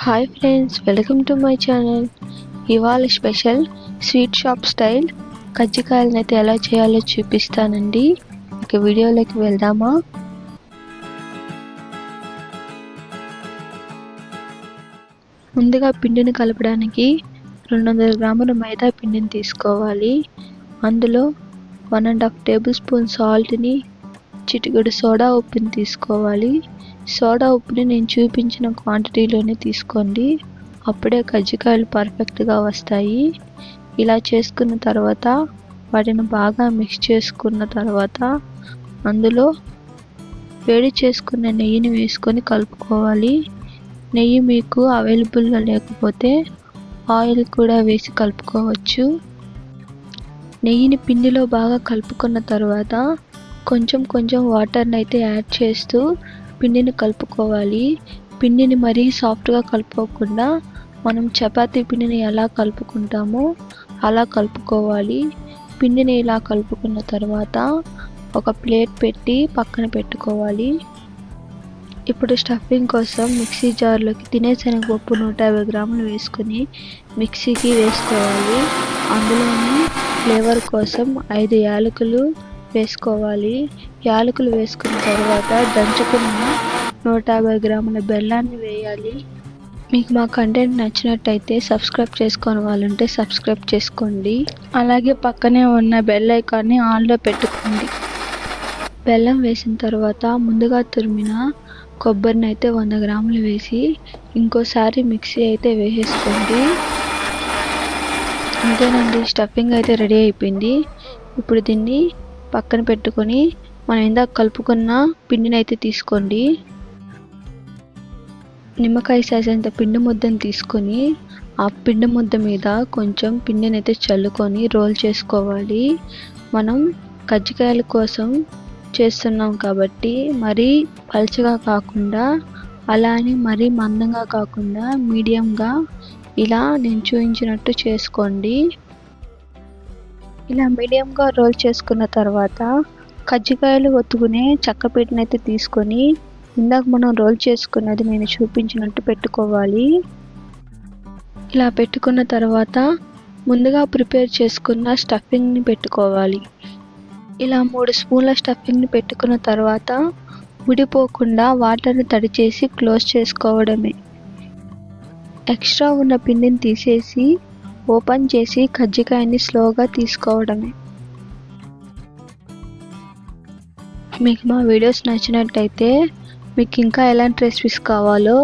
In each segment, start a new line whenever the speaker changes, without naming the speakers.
Hi friends, welcome to my channel. ఇవాళ special sweet shop style కజ్జికాయలను అయితే ఎలా చేయాలో చూపిస్తానండి. ఇక వీడియోలోకి వెళ్దామా. ముందుగా పిండిని కలపడానికి 200 గ్రాముల మైదా పిండిని తీసుకోవాలి. అందులో 1.5 టేబుల్ స్పూన్ సాల్ట్ని, చిటికెడు సోడా ఉప్పుని తీసుకోవాలి. సోడా ఉప్పుని నేను చూపించిన క్వాంటిటీలోనే తీసుకోండి, అప్పుడే కజ్జికాయలు పర్ఫెక్ట్గా వస్తాయి. ఇలా చేసుకున్న తర్వాత వాటిని బాగా మిక్స్ చేసుకున్న తర్వాత అందులో వేడి చేసుకున్న నెయ్యిని వేసుకొని కలుపుకోవాలి. నెయ్యి మీకు అవైలబుల్గా లేకపోతే ఆయిల్ కూడా వేసి కలుపుకోవచ్చు. నెయ్యిని పిండిలో బాగా కలుపుకున్న తర్వాత కొంచెం కొంచెం వాటర్ని అయితే యాడ్ చేస్తూ పిండిని కలుపుకోవాలి. పిండిని మరీ సాఫ్ట్గా కలుపుకోకుండా మనం చపాతీ పిండిని ఎలా కలుపుకుంటామో అలా కలుపుకోవాలి. పిండిని ఇలా కలుపుకున్న తర్వాత ఒక ప్లేట్ పెట్టి పక్కన పెట్టుకోవాలి. ఇప్పుడు స్టఫింగ్ కోసం మిక్సీ జార్లోకి తినేశనగపప్పు 150 గ్రాములు వేసుకొని మిక్సీకి వేసుకోవాలి. అందులోని ఫ్లేవర్ కోసం 5 యాలకులు వేసుకోవాలి. యాలకులు వేసుకున్న తర్వాత దంచుకున్న 150 గ్రాముల బెల్లాన్ని వేయాలి. మీకు మా కంటెంట్ నచ్చినట్టయితే సబ్స్క్రైబ్ చేసుకొని వాళ్ళుంటే సబ్స్క్రైబ్ చేసుకోండి. అలాగే పక్కనే ఉన్న బెల్ ఐకాన్ని ఆన్లో పెట్టుకోండి. బెల్లం వేసిన తర్వాత ముందుగా తురిమిన కొబ్బరిని అయితే 100 గ్రాములు వేసి ఇంకోసారి మిక్సీ అయితే వేసేసుకోండి. అంతేనండి, స్టఫింగ్ అయితే రెడీ అయిపోయింది. ఇప్పుడు దీన్ని పక్కన పెట్టుకొని మనం ఇందాక కలుపుకున్న పిండిని అయితే తీసుకోండి. నిమ్మకాయ సైజ్ అంత పిండి ముద్దను తీసుకొని ఆ పిండి ముద్ద మీద కొంచెం పిండిని అయితే చల్లుకొని రోల్ చేసుకోవాలి. మనం కజ్జికాయల కోసం చేస్తున్నాం కాబట్టి మరీ పల్చగా కాకుండా, అలానే మరీ మందంగా కాకుండా మీడియంగా ఇలా నేను చూపించినట్టు చేసుకోండి. ఇలా మీడియంగా రోల్ చేసుకున్న తర్వాత కజ్జికాయలు ఒత్తుకునే చెక్కపీటను అయితే తీసుకొని ఇందాక మనం రోల్ చేసుకున్నది నేను చూపించినట్టు పెట్టుకోవాలి. ఇలా పెట్టుకున్న తర్వాత ముందుగా ప్రిపేర్ చేసుకున్న స్టఫింగ్ని పెట్టుకోవాలి. ఇలా 3 స్పూన్ల స్టఫింగ్ని పెట్టుకున్న తర్వాత ఊడిపోకుండా వాటర్ని తడి చేసి క్లోజ్ చేసుకోవడమే. ఎక్స్ట్రా ఉన్న పిండిని తీసేసి ఓపెన్ చేసి కజ్జికాయని స్లోగా తీసుకోవడమే. మీకు మా వీడియోస్ నచ్చినట్టయితే మీకు ఇంకా ఎలాంటి రెసిపీస్ కావాలో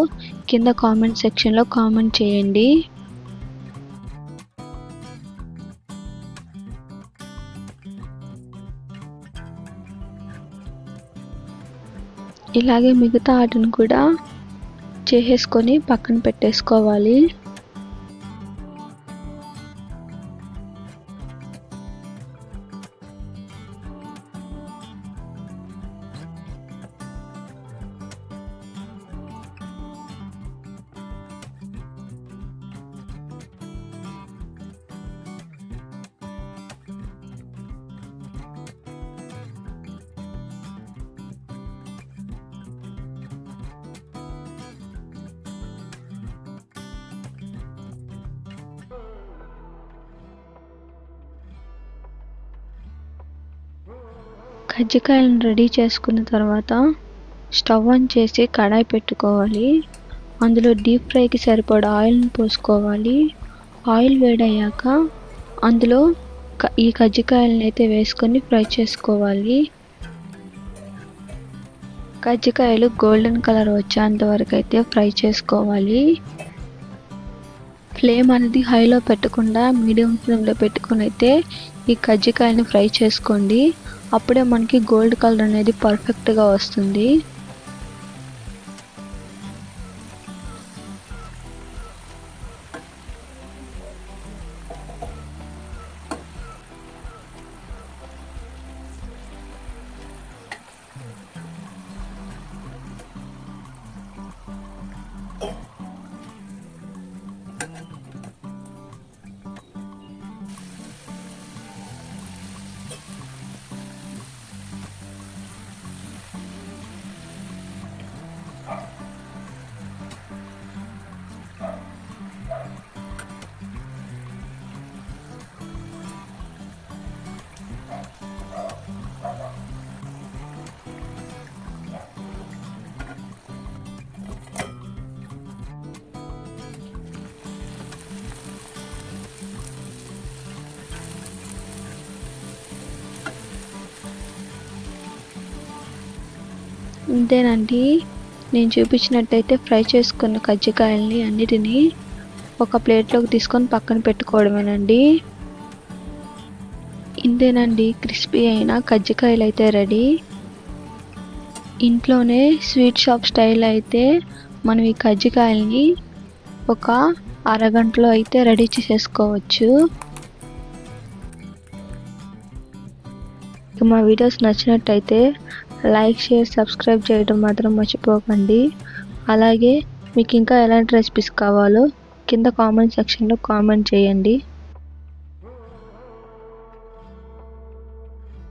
కింద కామెంట్ సెక్షన్లో కామెంట్ చేయండి. ఇలాగే మిగతా వాటిని కూడా చేసేసుకొని పక్కన పెట్టేసుకోవాలి. కజ్జికాయలను రెడీ చేసుకున్న తర్వాత స్టవ్ ఆన్ చేసి కడాయి పెట్టుకోవాలి. అందులో డీప్ ఫ్రైకి సరిపడా ఆయిల్ని పోసుకోవాలి. ఆయిల్ వేడయ్యాక అందులో ఈ కజ్జికాయలను అయితే వేసుకొని ఫ్రై చేసుకోవాలి. కజ్జికాయలు గోల్డెన్ కలర్ వచ్చేంత వరకు అయితే ఫ్రై చేసుకోవాలి. ఫ్లేమ్ అనేది హైలో పెట్టకుండా మీడియం ఫ్లేమ్లో పెట్టుకొని అయితే ఈ కజ్జికాయని ఫ్రై చేసుకోండి. అప్పుడే మనకి గోల్డ్ కలర్ అనేది పర్ఫెక్ట్గా వస్తుంది. ఇంతేనండి. నేను చూపించినట్టయితే ఫ్రై చేసుకున్న కజ్జికాయల్ని అన్నిటినీ ఒక ప్లేట్లోకి తీసుకొని పక్కన పెట్టుకోవడమేనండి. ఇంతేనండి, క్రిస్పీ అయిన కజ్జికాయలు అయితే రెడీ. ఇంట్లోనే స్వీట్ షాప్ స్టైల్ అయితే మనం ఈ కజ్జికాయల్ని ఒక అరగంటలో అయితే రెడీ చేసేసుకోవచ్చు. మా వీడియోస్ నచ్చినట్టయితే లైక్, షేర్, సబ్స్క్రైబ్ చేయడం మాత్రం మర్చిపోకండి. అలాగే మీకు ఇంకా ఎలాంటి రెసిపీస్ కావాలో కింద కామెంట్ సెక్షన్లో కామెంట్ చేయండి.